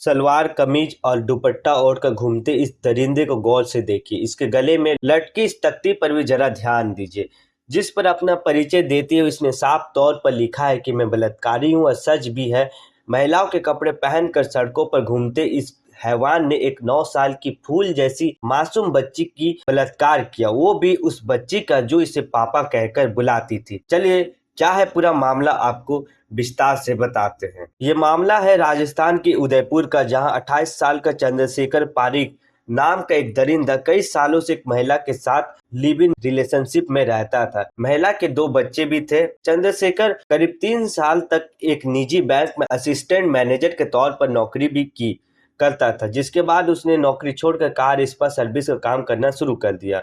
सलवार कमीज और दुपट्टा ओढ़कर घूमते इस दरिंदे को गौर से देखिए। इसके गले में लटकी इस तख्ती पर भी जरा ध्यान दीजिए, जिस पर अपना परिचय देते हुए इसने साफ तौर पर लिखा है कि मैं बलात्कारी हूँ। और सच भी है, महिलाओं के कपड़े पहनकर सड़कों पर घूमते इस हैवान ने एक 9 साल की फूल जैसी मासूम बच्ची की बलात्कार किया, वो भी उस बच्ची का जो इसे पापा कहकर बुलाती थी। चलिए, क्या है पूरा मामला आपको विस्तार से बताते हैं। ये मामला है राजस्थान के उदयपुर का, जहां 28 साल का चंद्रशेखर पारिक नाम का एक दरिंदा कई सालों से एक महिला के साथ लिव इन रिलेशनशिप में रहता था। महिला के 2 बच्चे भी थे। चंद्रशेखर करीब 3 साल तक एक निजी बैंक में असिस्टेंट मैनेजर के तौर पर नौकरी भी की करता था, जिसके बाद उसने नौकरी छोड़कर कार स्पा सर्विस का काम करना शुरू कर दिया।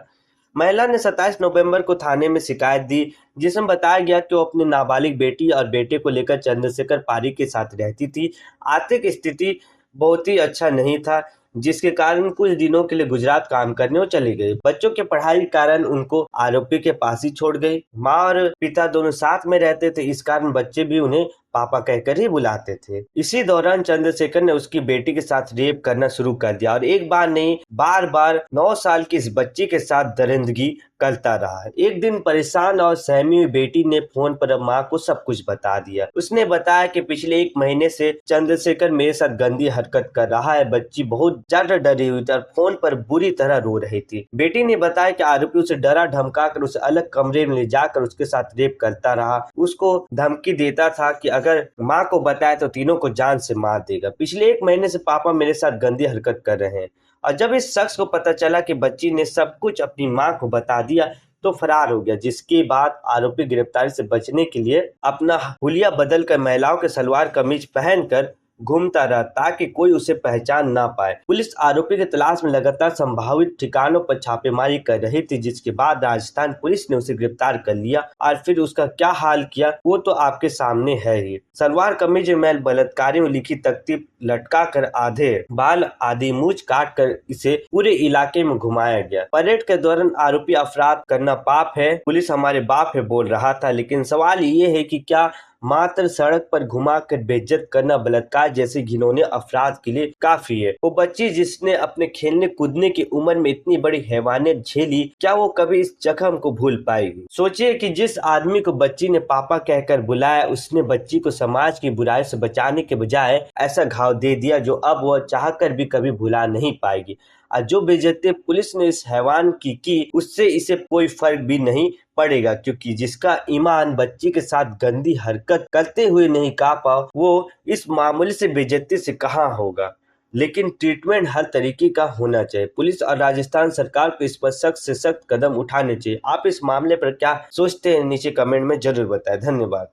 महिला ने 27 नवंबर को थाने में शिकायत दी, जिसमें बताया गया कि वो अपनी नाबालिग बेटी और बेटे को लेकर चंद्रशेखर पारिक के साथ रहती थी। आर्थिक स्थिति बहुत ही अच्छा नहीं था, जिसके कारण कुछ दिनों के लिए गुजरात काम करने वो चली गई। बच्चों के पढ़ाई के कारण उनको आरोपी के पास ही छोड़ गई। माँ और पिता दोनों साथ में रहते थे, इस कारण बच्चे भी उन्हें पापा कहकर ही बुलाते थे। इसी दौरान चंद्रशेखर ने उसकी बेटी के साथ रेप करना शुरू कर दिया और एक बार नहीं, बार बार 9 साल की इस बच्ची के साथ दरिंदगी करता रहा। एक दिन परेशान और सहमी हुई बेटी ने फोन पर माँ को सब कुछ बता दिया। उसने बताया कि पिछले 1 महीने से चंद्रशेखर मेरे साथ गंदी हरकत कर रहा है। बच्ची बहुत ज्यादा डरी हुई थी और फोन पर बुरी तरह रो रही थी। बेटी ने बताया कि आरोपी उसे डरा धमका कर उसे अलग कमरे में ले जाकर उसके साथ रेप करता रहा। उसको धमकी देता था कि अगर माँ को बताया तो तीनों को जान से मार देगा। पिछले 1 महीने से पापा मेरे साथ गंदी हरकत कर रहे हैं। और जब इस शख्स को पता चला कि बच्ची ने सब कुछ अपनी मां को बता दिया तो फरार हो गया, जिसके बाद आरोपी गिरफ्तारी से बचने के लिए अपना हुलिया बदलकर महिलाओं के सलवार कमीज पहनकर घूमता रहा ताकि कोई उसे पहचान ना पाए। पुलिस आरोपी की तलाश में लगातार संभावित ठिकानों पर छापेमारी कर रही थी, जिसके बाद राजस्थान पुलिस ने उसे गिरफ्तार कर लिया और फिर उसका क्या हाल किया वो तो आपके सामने है ही। सलवार कमीज में बलात्कारी में लिखी तख्ती लटका कर आधे बाल आदि मूंछ काट कर इसे पूरे इलाके में घुमाया गया। परेड के दौरान आरोपी अपराध करना पाप है, पुलिस हमारे बाप है बोल रहा था, लेकिन सवाल ये है कि क्या मात्र सड़क पर घुमाकर बेइज्जत करना बलात्कार जैसे घिनौने अपराध के लिए काफी है? वो बच्ची जिसने अपने खेलने कूदने की उम्र में इतनी बड़ी हैवानियत झेली, क्या वो कभी इस जख्म को भूल पाएगी? सोचिए कि जिस आदमी को बच्ची ने पापा कहकर बुलाया, उसने बच्ची को समाज की बुराई से बचाने के बजाय ऐसा घाव दे दिया जो अब वह चाहकर भी कभी भुला नहीं पाएगी। और जो बेइज्जती पुलिस ने इस हैवान की उससे इसे कोई फर्क भी नहीं पड़ेगा, क्योंकि जिसका ईमान बच्ची के साथ गंदी हरकत करते हुए नहीं कांपा वो इस मामूली से बेइज्जती से कहाँ होगा। लेकिन ट्रीटमेंट हर तरीके का होना चाहिए। पुलिस और राजस्थान सरकार को इस पर सख्त से सख्त कदम उठाने चाहिए। आप इस मामले पर क्या सोचते हैं नीचे कमेंट में जरूर बताएं। धन्यवाद।